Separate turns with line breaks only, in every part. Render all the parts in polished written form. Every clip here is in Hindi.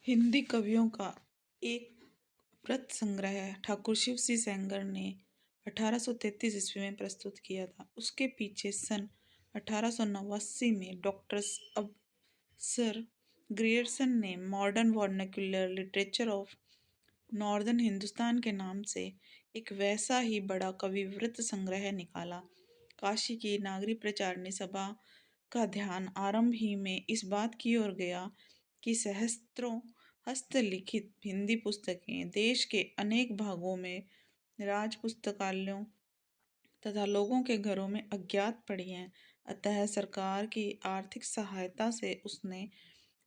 हिंदी कवियों का एक कृत संग्रह ठाकुर शिव सिंह सेंगर ने 1833 ईस्वी में प्रस्तुत किया था। उसके पीछे सन 1889 में डॉक्टर अब सर ग्रियर्सन ने modern vernacular literature of northern Hindustan के नाम से एक वैसा ही बड़ा कविवृत्त संग्रह निकाला। काशी की नागरी प्रचारणी सभा का ध्यान आरंभ ही में इस बात की ओर गया कि सहस्त्रों हस्तलिखित हिंदी पुस्तकें देश के अनेक भागों में राज पुस्तकालयों तथा लोगों के घरों में अज्ञात पड़ी हैं। अतः सरकार की आर्थिक सहायता से उसने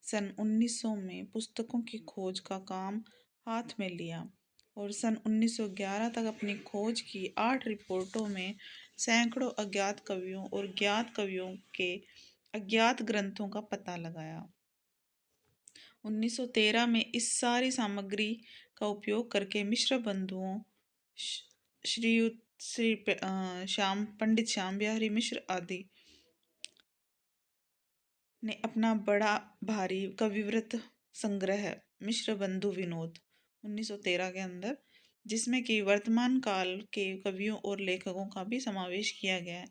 सन 1900 में पुस्तकों की खोज का काम हाथ में लिया और सन 1911 तक अपनी खोज की 8 रिपोर्टों में सैकड़ों अज्ञात कवियों और ज्ञात कवियों के अज्ञात ग्रंथों का पता लगाया। 1913 में इस सारी सामग्री का उपयोग करके मिश्र बंधुओं श्रीयुत श्याम पंडित श्याम बिहारी मिश्र आदि ने अपना बड़ा भारी कविवृत्त संग्रह मिश्र बंधु विनोद 1913 के अंदर, जिसमें कि वर्तमान काल के कवियों और लेखकों का भी समावेश किया गया है,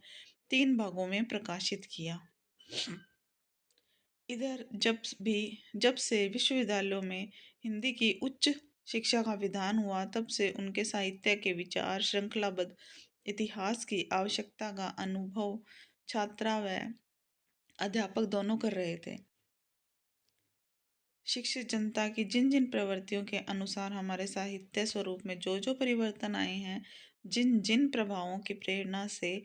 3 भागों में प्रकाशित किया। इधर जब से विश्वविद्यालयों में हिंदी की उच्च शिक्षा का विधान हुआ, तब से उनके साहित्य के विचार श्रृंखलाबद्ध इतिहास की आवश्यकता का अनुभव छात्रा व अध्यापक दोनों कर रहे थे। शिक्षित जनता की जिन जिन प्रवृत्तियों के अनुसार हमारे साहित्य स्वरूप में जो जो परिवर्तन आए हैं, जिन जिन प्रभावों की प्रेरणा से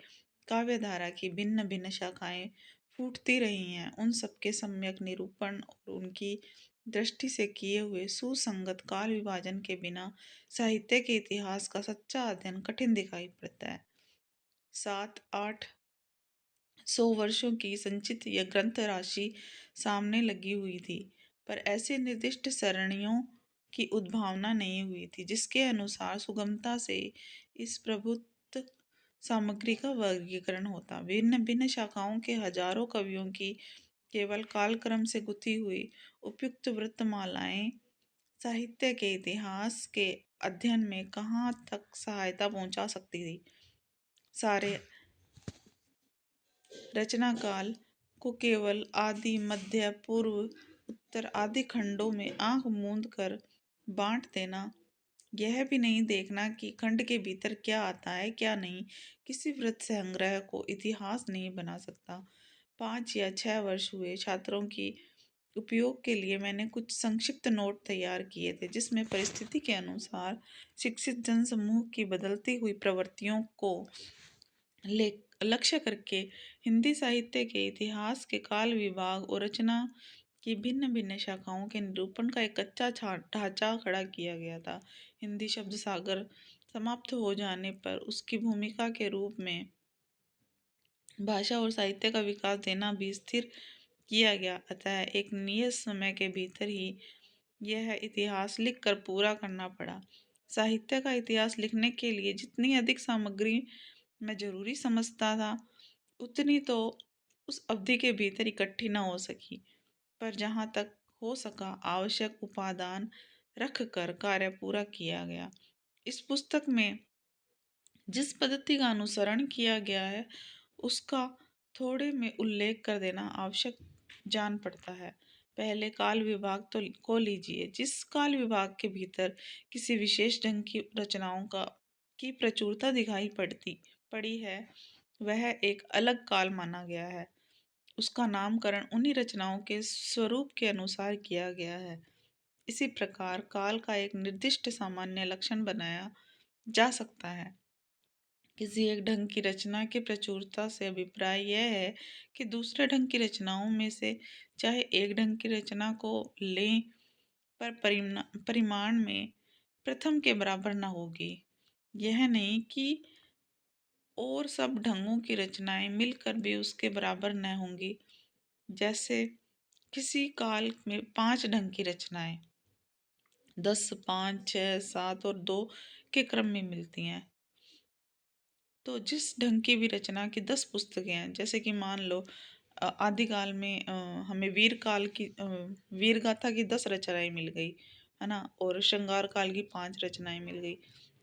काव्यधारा की भिन्न भिन्न शाखाएं फूटती रही हैं, उन सबके सम्यक निरूपण और उनकी दृष्टि से किए हुए सुसंगत काल विभाजन के बिना साहित्य के इतिहास का सच्चा अध्ययन कठिन दिखाई पड़ता है। 700-800 वर्षों की संचित यह ग्रंथ राशि सामने लगी हुई थी, पर ऐसे निर्दिष्ट सरणियों की उद्भावना नहीं हुई थी जिसके अनुसार सुगमता से इस प्रभुत्व सामग्री का वर्गीकरण होता। भिन्न भिन्न शाखाओं के हजारों कवियों की केवल कालक्रम से गुथी हुई उपयुक्त वृत्तमालाएं साहित्य के इतिहास के अध्ययन में कहाँ तक सहायता पहुंचा सकती थी। सारे रचना काल को केवल आदि, मध्य, पूर्व, उत्तर आदि खंडों में आंख मूंद कर बांट देना, यह भी नहीं देखना कि खंड के भीतर क्या आता है क्या नहीं, किसी वृत्त संग्रह को इतिहास नहीं बना सकता। 5 या 6 वर्ष हुए छात्रों की उपयोग के लिए मैंने कुछ संक्षिप्त नोट तैयार किए थे, जिसमें परिस्थिति के अनुसार शिक्षित जनसमूह की बदलती हुई प्रवृत्तियों को लक्ष्य करके हिंदी साहित्य के इतिहास के काल विभाग और रचना की भिन्न भिन्न शाखाओं के निरूपण का एक कच्चा ढांचा खड़ा किया गया था। हिंदी शब्द सागर समाप्त हो जाने पर उसकी भूमिका के रूप में भाषा और साहित्य का विकास देना भी स्थिर किया गया। अतः एक नियत समय के भीतर ही यह इतिहास लिखकर पूरा करना पड़ा। साहित्य का इतिहास लिखने के लिए जितनी अधिक सामग्री मैं जरूरी समझता था, उतनी तो उस अवधि के भीतर इकट्ठी न हो सकी, पर जहाँ तक हो सका आवश्यक उपादान रख कर कार्य पूरा किया गया। इस पुस्तक में जिस पद्धति का अनुसरण किया गया है, उसका थोड़े में उल्लेख कर देना आवश्यक जान पड़ता है। पहले काल विभाग को लीजिए। जिस काल विभाग के भीतर किसी विशेष ढंग की रचनाओं की प्रचुरता दिखाई पड़ी है, वह एक अलग काल माना गया है। उसका नामकरण उन्हीं रचनाओं के स्वरूप के अनुसार किया गया है। इसी प्रकार काल का एक निर्दिष्ट सामान्य लक्षण बनाया जा सकता है। किसी एक ढंग की रचना की प्रचुरता से अभिप्राय यह है कि दूसरे ढंग की रचनाओं में से चाहे एक ढंग की रचना को लें, पर परिमाण में प्रथम के बराबर न होगी। यह नहीं कि और सब ढंगों की रचनाएं मिलकर भी उसके बराबर न होंगी। जैसे किसी काल में 5 ढंग की रचनाएं 10, 5, 6, 7 और 2 के क्रम में मिलती हैं, तो जिस ढंग की भी रचना की 10 पुस्तकें हैं, जैसे कि मान लो आदिकाल में हमें वीर गाथा की 10 रचनाएं मिल गई, है ना, और श्रृंगार काल की 5 रचनाएं मिल गई।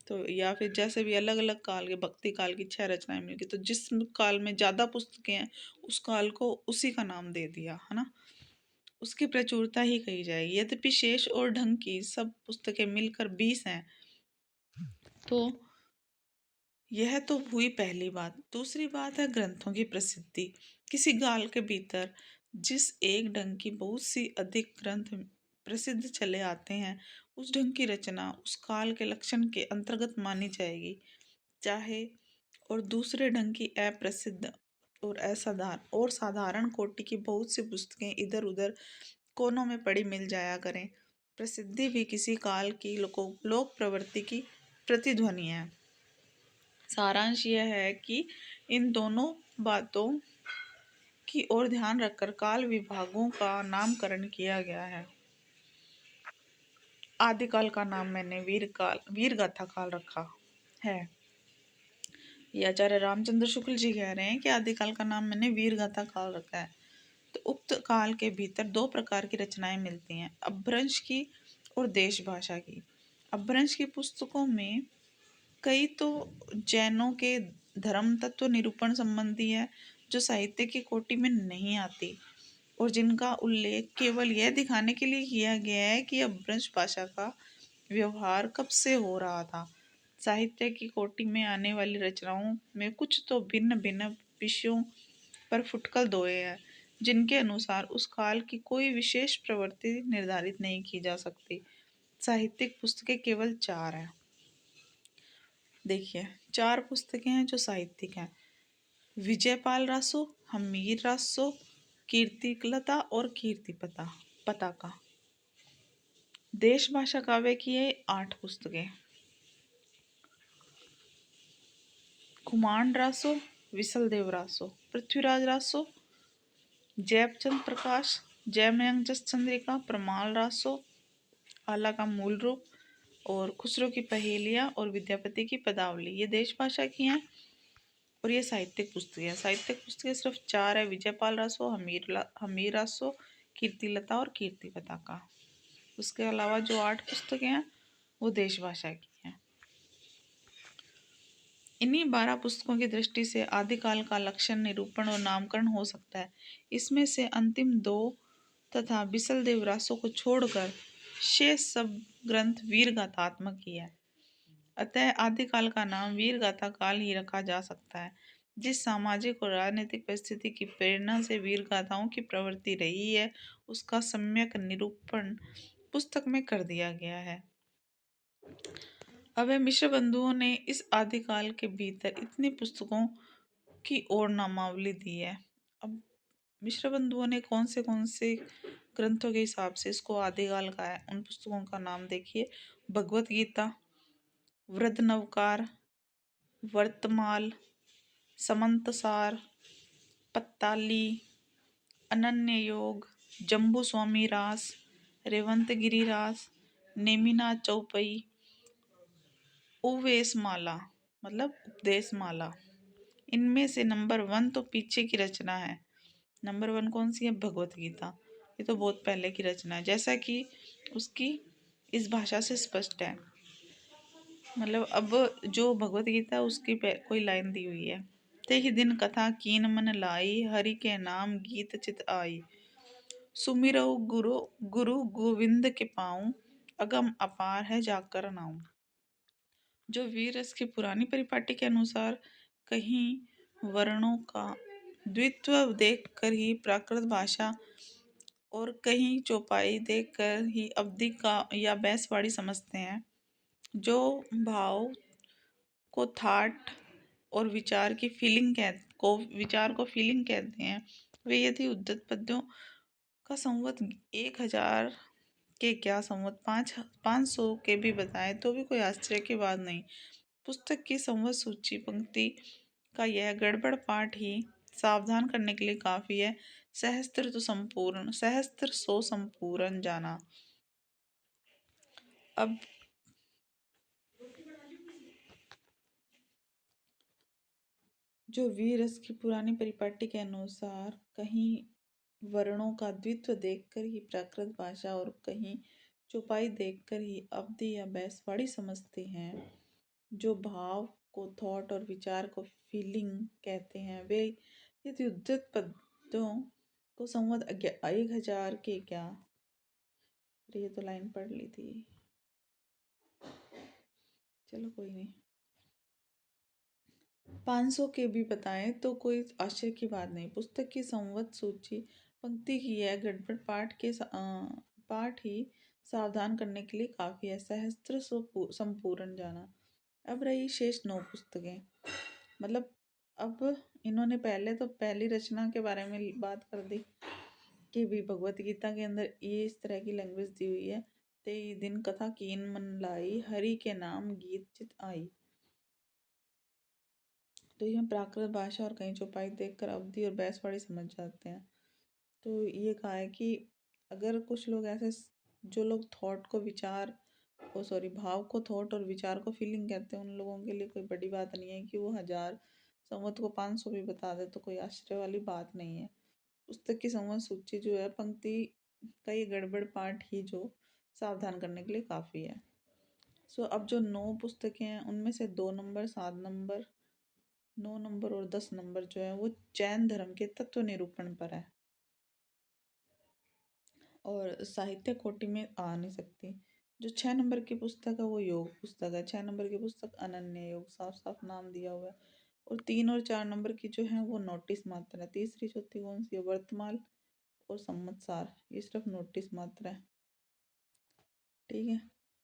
तो या फिर जैसे भी अलग अलग काल के, भक्ति काल की 6 रचनाएं मिल गई, तो जिस काल में ज़्यादा पुस्तकें हैं उस काल को उसी का नाम दे दिया, है ना, उसकी प्रचुरता ही कही जाएगी। यद्यपि शेष और ढंग की सब पुस्तकें मिलकर 20 हैं। तो यह तो हुई पहली बात। दूसरी बात है ग्रंथों की प्रसिद्धि। किसी काल के भीतर जिस एक ढंग की बहुत सी अधिक ग्रंथ प्रसिद्ध चले आते हैं, उस ढंग की रचना उस काल के लक्षण के अंतर्गत मानी जाएगी। चाहे और दूसरे ढंग की अप्रसिद्ध और साधारण कोटि की बहुत सी पुस्तकें इधर उधर कोनों में पड़ी मिल जाया करें, प्रसिद्धि भी किसी काल की लोक प्रवृत्ति की प्रतिध्वनि है। सारांश यह है कि इन दोनों बातों की ओर ध्यान रखकर काल विभागों का नामकरण किया गया है। आदिकाल का नाम मैंने वीर गाथा काल रखा है। ये आचार्य रामचंद्र शुक्ल जी कह रहे हैं कि आदिकाल का नाम मैंने वीर गाथा काल रखा है। तो उक्त काल के भीतर 2 प्रकार की रचनाएं मिलती हैं, अपभ्रंश की और देश भाषा की। अपभ्रंश की पुस्तकों में कई तो जैनों के धर्म तत्व निरूपण संबंधी है, जो साहित्य की कोटि में नहीं आती और जिनका उल्लेख केवल यह दिखाने के लिए किया गया है कि अपभ्रंश भाषा का व्यवहार कब से हो रहा था। साहित्य की कोटि में आने वाली रचनाओं में कुछ तो भिन्न भिन्न विषयों पर फुटकल दोए हैं, जिनके अनुसार उस काल की कोई विशेष प्रवृत्ति निर्धारित नहीं की जा सकती। साहित्यिक पुस्तकें केवल 4 हैं। देखिए, 4 पुस्तकें हैं जो साहित्यिक हैं: विजयपाल रासो, हमीर रासो, कीर्तिकलता और पताका। देश भाषा काव्य की है 8 पुस्तकें: कुमांड रासो, विसलदेव रासो, पृथ्वीराज रासो, जयचंद प्रकाश, जयमयंक जस चंद्रिका, प्रमाल रासो, आला का मूल रूप और खुसरो की पहेलियाँ और विद्यापति की पदावली, ये देश भाषा की हैं। और ये साहित्यिक पुस्तकें हैं। साहित्यिक पुस्तकें सिर्फ 4 है: विजयपाल रासो, हमीर रासो, कीर्तिलता और कीर्ति पताका। उसके अलावा जो 8 पुस्तकें हैं वो देश भाषा की हैं। इन्हीं 12 पुस्तकों की दृष्टि से आदिकाल का लक्षण, निरूपण और नामकरण हो सकता है। इसमें से अंतिम 2 तथा बिसल देव रासो को छोड़कर शेष सब ग्रंथ वीर गाथात्मक ही है। अतः आदिकाल का नाम वीर गाथा काल ही रखा जा सकता है। जिस सामाजिक और राजनीतिक परिस्थिति की प्रेरणा से वीर गाथाओं की प्रवृत्ति रही है, उसका सम्यक निरूपण पुस्तक में कर दिया गया है। अब मिश्र बंधुओं ने इस आदिकाल के भीतर इतनी पुस्तकों की और नामावली दी है। अब मिश्र बंधुओं ने कौन से ग्रंथों के हिसाब से इसको आदिकाल का है, उन पुस्तकों का नाम देखिए: भगवत गीता, वृद्ध नवकार, वर्तमाल, समंतसार, पत्ताली, अनन्य योग, जम्बू स्वामी रास, रेवंतगिरी रास, नेमिनाथ चौपई, उवेश माला मतलब उपदेश माला। इनमें से नंबर 1 तो पीछे की रचना है। नंबर 1 कौन सी है? भगवत गीता। ये तो बहुत पहले की रचना है, जैसा कि उसकी इस भाषा से स्पष्ट है। मतलब अब जो भगवत गीता उसकी कोई लाइन दी हुई है: ते ही दिन कथा कीन मन लाई, हरि के नाम गीत चित आई, सुमिरौ गुरु गुरु गोविंद के पाऊं, अगम अपार है जाकर नाऊं। जो वीर रस की पुरानी परिपाटी के अनुसार कहीं वर्णों का द्वित्व देखकर ही प्राकृत भाषा और कहीं चौपाई देखकर ही अवधि का या बैसवाड़ी समझते हैं, जो भाव को थाट और विचार को फीलिंग कहते हैं, वे यदि उद्धत पद्यों का संवत 1000 के क्या संवत 500 के भी बताए तो भी कोई आश्चर्य की बात नहीं। पुस्तक की संवत सूची पंक्ति का यह गड़बड़ पाठ ही सावधान करने के लिए काफी है। सहस्त्र सो संपूर्ण जाना। अब जो वीर रस की पुरानी परिपाटी के अनुसार कहीं वर्णों का द्वित्व देखकर ही प्राकृत भाषा और कहीं चौपाई देखकर ही अवधि या बैसवाड़ी समझते हैं। जो भाव को थॉट और विचार को फीलिंग कहते हैं, वे यदि उद्धृत पदों को संवत 1000 के क्या, अरे ये तो लाइन पढ़ ली थी, चलो कोई नहीं, 500 के भी बताएं तो कोई आश्चर्य की बात नहीं। पुस्तक की संवत सूची पंक्ति की यह गड़बड़ पाठ ही सावधान करने के लिए काफी है। सहस्त्र संपूर्ण जाना। अब रही शेष 9 पुस्तकें, मतलब अब इन्होंने पहले तो पहली रचना के बारे में बात कर दी कि भी भगवत गीता के अंदर ये इस तरह की लैंग्वेज दी हुई है। तेई दिन कथा कीन मन लाई, हरि के नाम गीत चित आई। तो ये प्राकृत भाषा और कहीं चौपाई देखकर अवधि और बैसवाड़ी समझ जाते हैं। तो ये कहा है कि अगर कुछ लोग ऐसे जो लोग थॉट को विचार ओ सॉरी भाव को थॉट और विचार को फीलिंग कहते हैं, उन लोगों के लिए कोई बड़ी बात नहीं है कि वो 1000 संवत को 500 भी बता दे, तो कोई आश्चर्य वाली बात नहीं है। पुस्तक की संवत सूची जो है पंक्ति का ये गड़बड़ पाठ ही जो सावधान करने के लिए काफ़ी है। सो अब जो 9 पुस्तकें हैं उनमें से 2 नंबर, 7 नंबर, 9 नंबर और 10 नंबर जो है वो जैन धर्म के तत्व निरूपण पर है और साहित्य कोटि में आ नहीं सकती। जो 6 नंबर की पुस्तक है वो योग पुस्तक है। 6 नंबर की पुस्तक अनन्य योग, साफ साफ नाम दिया हुआ है। और 3 और 4 नंबर की जो है वो नोटिस मात्र है। तीसरी चौथी कौन सी है? वर्तमान और संवत्सर, ये सिर्फ नोटिस मात्र है। ठीक है,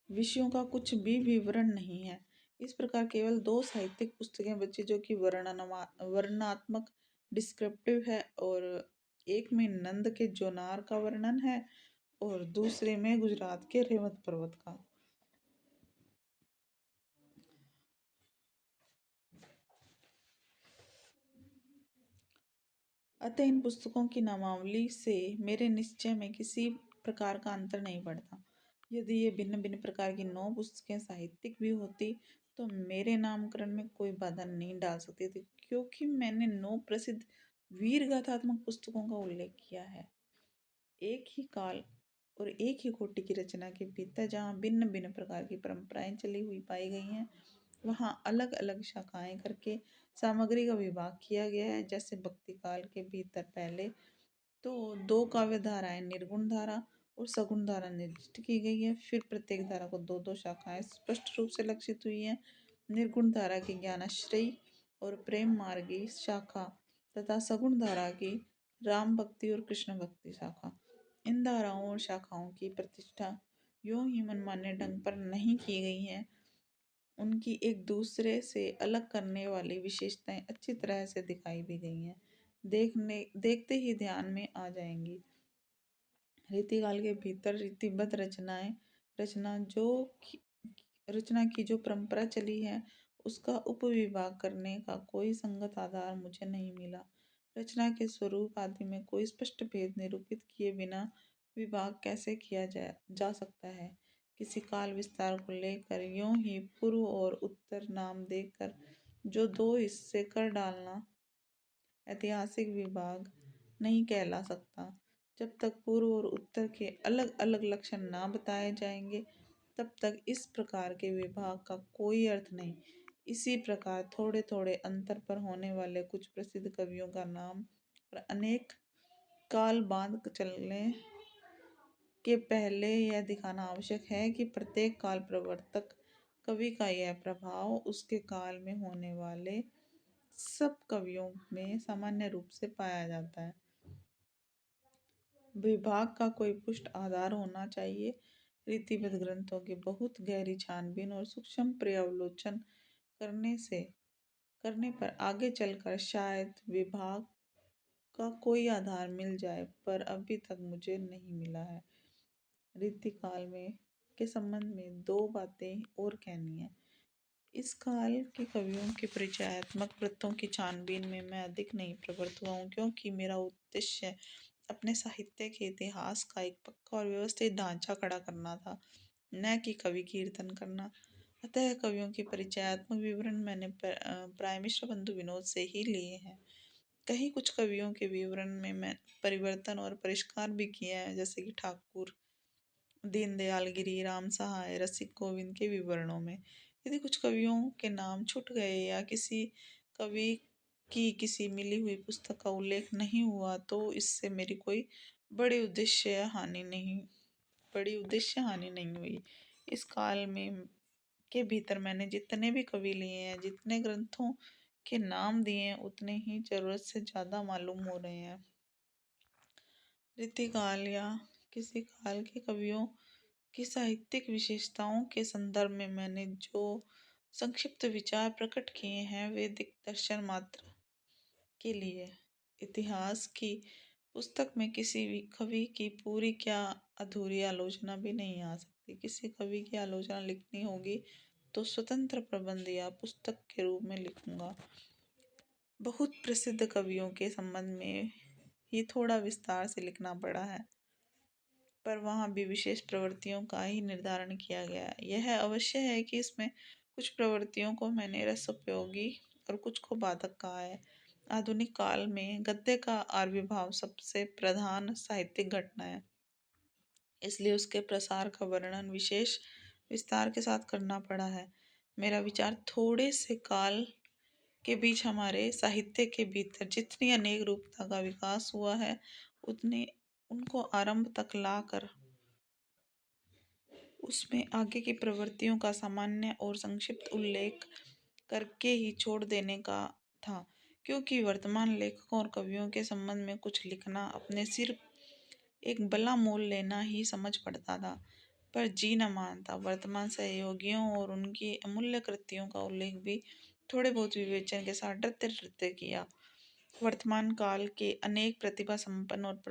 विषयों का कुछ भी विवरण नहीं है। इस प्रकार केवल 2 साहित्यिक पुस्तकें बची जो कि वर्णनात्मक डिस्क्रिप्टिव है, और एक में नंद के जोनार का वर्णन है और दूसरे में गुजरात के रेवत पर्वत का। अतः इन पुस्तकों की नामावली से मेरे निश्चय में किसी प्रकार का अंतर नहीं पड़ता। यदि ये भिन्न भिन्न प्रकार की 9 पुस्तकें साहित्यिक भी होती तो मेरे नामकरण में कोई बाधा नहीं डाल सकती थी, क्योंकि मैंने 9 प्रसिद्ध वीर गाथात्मक पुस्तकों का उल्लेख किया है। एक ही काल और एक ही कोटि की रचना के भीतर जहाँ भिन्न भिन्न प्रकार की परंपराएं चली हुई पाई गई हैं, वहाँ अलग अलग शाखाएं करके सामग्री का विभाग किया गया है। जैसे भक्ति काल के भीतर पहले तो 2 काव्य धाराएं निर्गुण धारा और सगुण धारा निर्दिष्ट की गई है। फिर प्रत्येक धारा को 2 शाखाएं स्पष्ट रूप से लक्षित हुई है। निर्गुण धारा की ज्ञानाश्रयी और प्रेम मार्गी शाखा तथा सगुण धारा की राम भक्ति और कृष्ण भक्ति शाखा। इन धाराओं और शाखाओं की प्रतिष्ठा यूं ही मनमाने ढंग पर नहीं की गई है। उनकी एक दूसरे से अलग करने वाली विशेषताएं अच्छी तरह से दिखाई भी गई हैं, देखते ही ध्यान में आ जाएंगी। रीतिकाल के भीतर रीतिबद्ध रचना की जो परंपरा चली है, उसका उपविभाग करने का कोई संगत आधार मुझे नहीं मिला। रचना के स्वरूप आदि में कोई स्पष्ट भेद निरूपित किए बिना विभाग कैसे किया जा सकता है? किसी काल विस्तार को लेकर यूं ही पूर्व और उत्तर नाम देकर जो 2 हिस्से कर डालना ऐतिहासिक विभाग नहीं कहला सकता। जब तक पूर्व और उत्तर के अलग अलग लक्षण ना बताए जाएंगे, तब तक इस प्रकार के विभाग का कोई अर्थ नहीं। इसी प्रकार थोड़े थोड़े अंतर पर होने वाले कुछ प्रसिद्ध कवियों का नाम और अनेक काल बांध चलने के पहले यह दिखाना आवश्यक है कि प्रत्येक काल प्रवर्तक कवि का यह प्रभाव उसके काल में होने वाले सब कवियों में सामान्य रूप से पाया जाता है। विभाग का कोई पुष्ट आधार होना चाहिए। रीतिबद्ध ग्रंथों की बहुत गहरी छानबीन और सूक्ष्म पर्यावलोचन करने पर आगे चलकर शायद विभाग का कोई आधार मिल जाए, पर अभी तक मुझे नहीं मिला है। रीतिकाल में के संबंध में 2 बातें और कहनी है। इस काल के कवियों के परिचयात्मक वृत्तों की छानबीन में मैं अधिक नहीं प्रवृत्त हुआ हूँ, क्योंकि मेरा उद्देश्य अपने साहित्य के इतिहास का एक पक्का और व्यवस्थित ढांचा खड़ा करना था, न कि कवि कीर्तन करना। अतः कवियों के परिचयात्मक विवरण मैंने प्राय मिश्र बंधु विनोद से ही लिए हैं। कहीं कुछ कवियों के विवरण में मैं परिवर्तन और परिष्कार भी किया है, जैसे कि ठाकुर दीनदयाल गिरी, राम सहाय, रसिक गोविंद के विवरणों में। यदि कुछ कवियों के नाम छूट गए या किसी कवि की किसी मिली हुई पुस्तक का उल्लेख नहीं हुआ तो इससे मेरी कोई बड़ी उद्देश्य हानि नहीं बड़ी उद्देश्य हानि नहीं हुई। इस काल में के भीतर मैंने जितने भी कवि लिए हैं, जितने ग्रंथों के नाम दिए हैं, उतने ही जरूरत से ज्यादा मालूम हो रहे हैं। रीतिकाल या किसी काल के कवियों की साहित्यिक विशेषताओं के संदर्भ में मैंने जो संक्षिप्त विचार प्रकट किए हैं वे दिग्दर्शन मात्र के लिए। इतिहास की पुस्तक में किसी भी कवि की पूरी क्या अधूरी आलोचना भी नहीं आ सकती। किसी कवि की आलोचना लिखनी होगी तो स्वतंत्र प्रबंध या पुस्तक के रूप में लिखूंगा। बहुत प्रसिद्ध कवियों के संबंध में ही थोड़ा विस्तार से लिखना पड़ा है, पर वहाँ भी विशेष प्रवृत्तियों का ही निर्धारण किया गया है। यह अवश्य है कि इसमें कुछ प्रवृत्तियों को मैंने रसोपयोगी और कुछ को बाधक कहा है। आधुनिक काल में गद्य का आविर्भाव सबसे प्रधान साहित्यिक घटना है, इसलिए उसके प्रसार का वर्णन विशेष विस्तार के साथ करना पड़ा है। मेरा विचार थोड़े से काल के बीच हमारे साहित्य के भीतर जितनी अनेक रूपता का विकास हुआ है, उतने उनको आरंभ तक लाकर उसमें आगे की प्रवृत्तियों का सामान्य और संक्षिप्त उल्लेख करके ही छोड़ देने का था, क्योंकि वर्तमान लेखकों और कवियों के संबंध में कुछ लिखना अपने सिर एक बला मोल लेना ही समझ पड़ता था। पर जी न मानता। वर्तमान सहयोगियों और उनकी अमूल्य कृतियों का उल्लेख भी थोड़े बहुत विवेचन के साथ डरते डरते किया। वर्तमान काल के अनेक प्रतिभा संपन्न और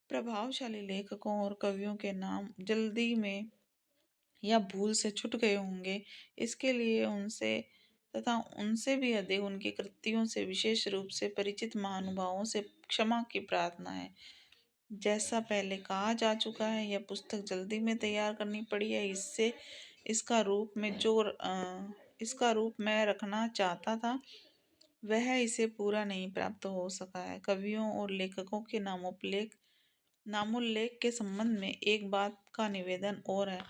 प्रभावशाली लेखकों और कवियों के नाम जल्दी में या भूल से छूट गए होंगे। इसके लिए उनसे तथा उनसे भी अधिक उनकी कृतियों से विशेष रूप से परिचित महानुभावों से क्षमा की प्रार्थना है। जैसा पहले कहा जा चुका है, यह पुस्तक जल्दी में तैयार करनी पड़ी है। इससे इसका रूप मैं रखना चाहता था, वह इसे पूरा नहीं प्राप्त हो सका है। कवियों और लेखकों के नामोल्लेख के संबंध में एक बात का निवेदन और है।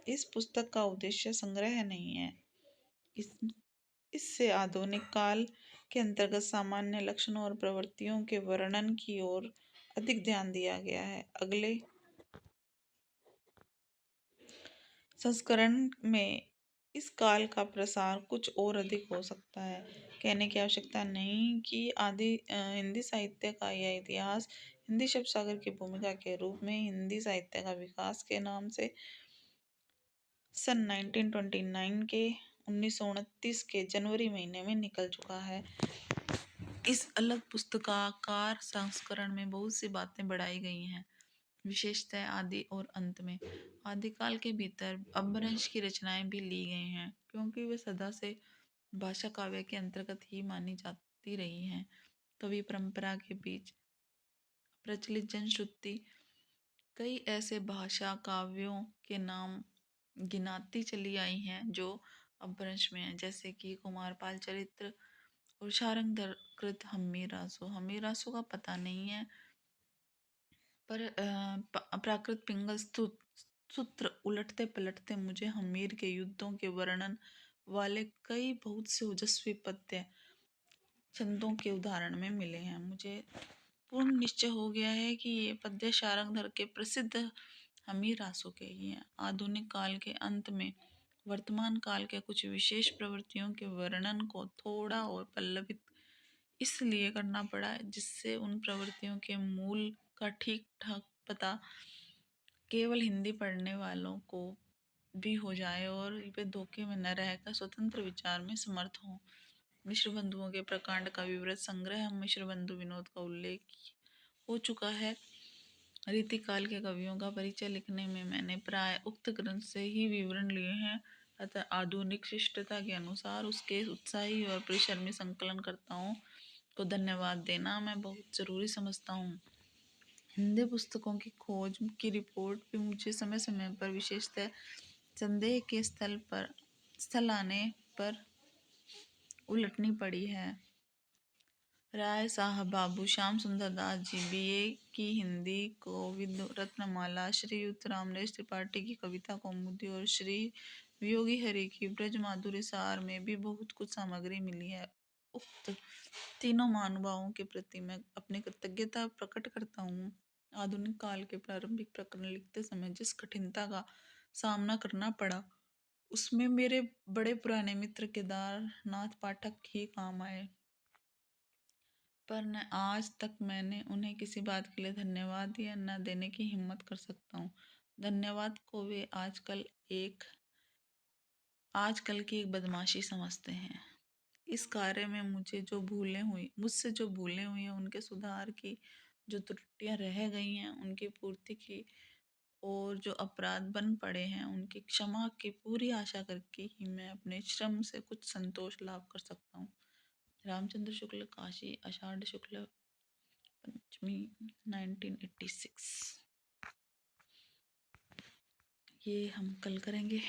इस पुस्तक का उद्देश्य संग्रह नहीं है। इस इससे आधुनिक काल के अंतर्गत सामान्य लक्षणों और प्रवृत्तियों के वर्णन की ओर अधिक ध्यान दिया गया है। अगले संस्करण में इस काल का प्रसार कुछ और अधिक हो सकता है। कहने की आवश्यकता नहीं कि आदि हिंदी साहित्य का यह इतिहास हिंदी शब्द सागर की भूमिका के रूप में हिंदी साहित्य का विकास के नाम से सन 1929 के 1929 के जनवरी महीने में निकल चुका है। इस अलग पुस्तकाकार संस्करण में बहुत सी बातें बढ़ाई गई हैं, विशेषतः आदि और अंत में। आदिकाल के भीतर अपभ्रंश की रचनाएं भी ली गई हैं, क्योंकि वे सदा से भाषा काव्य के अंतर्गत ही मानी जाती रही हैं। कवि परंपरा के बीच प्रचलित जनश्रुति कई ऐसे भाषा काव्यों के नाम गिनाती चली आई हैं जो अपभ्रंश में हैं, जैसे कि कुमारपाल चरित्र और शारंगधर कृत हम्मीरासो। हम्मीरासो का पता नहीं है, पर प्राकृत पिंगल सूत्र उलटते पलटते मुझे हम्मीर के युद्धों के वर्णन वाले कई बहुत से ओजस्वी पद्य छंदों के उदाहरण में मिले हैं। मुझे पूर्ण निश्चय हो गया है कि ये पद्य शारंगधर के प्रसिद्ध हम्मीरासो के ही हैं। आधुनिक काल के अंत में वर्तमान काल के कुछ विशेष प्रवृत्तियों के वर्णन को थोड़ा और पल्लवित इसलिए करना पड़ा जिससे उन प्रवृत्तियों के मूल का ठीक ठाक पता केवल हिंदी पढ़ने वालों को भी हो जाए और वे धोखे में न रहकर स्वतंत्र विचार में समर्थ हों। मिश्र बंधुओं के प्रकांड का विवृत संग्रह मिश्र बंधु विनोद का उल्लेख हो चुका है। रीतिकाल के कवियों का परिचय लिखने में मैंने प्राय उक्त ग्रंथ से ही विवरण लिए हैं, अतः आधुनिक शिष्टता के अनुसार उसके उत्साही और परिश्रमी संकलनकर्ताओं को धन्यवाद देना मैं बहुत जरूरी समझता हूँ। हिंदी पुस्तकों की खोज की रिपोर्ट भी मुझे समय समय पर विशेषतः संदेह के स्थल पर स्थल आने पर उलटनी पड़ी है। राय साहब बाबू श्याम सुंदर दास जी, बीए की हिंदी को रत्नमाला, श्रीयुत रामरेश त्रिपाठी की कविता कौमुदी और श्री वियोगी हरि की ब्रज माधुरी सार में भी बहुत कुछ सामग्री मिली है। उक्त तीनों महानुभावों के प्रति मैं अपनी कृतज्ञता प्रकट करता हूँ। आधुनिक काल के प्रारंभिक प्रकरण लिखते समय जिस कठिनता का सामना करना पड़ा, उसमें मेरे बड़े पुराने मित्र केदारनाथ पाठक ही काम आए, पर न आज तक मैंने उन्हें किसी बात के लिए धन्यवाद या न देने की हिम्मत कर सकता हूँ। धन्यवाद को वे आजकल की एक बदमाशी समझते हैं। इस कार्य में मुझसे जो भूलें हुई हैं, उनके सुधार की जो त्रुटियां रह गई हैं, उनकी पूर्ति की, और जो अपराध बन पड़े हैं, उनकी क्षमा की पूरी आशा करके ही मैं अपने श्रम से कुछ संतोष लाभ कर सकता हूँ। रामचंद्र शुक्ल, काशी, आषाढ़ शुक्ल पंचमी, 1986। ये हम कल करेंगे।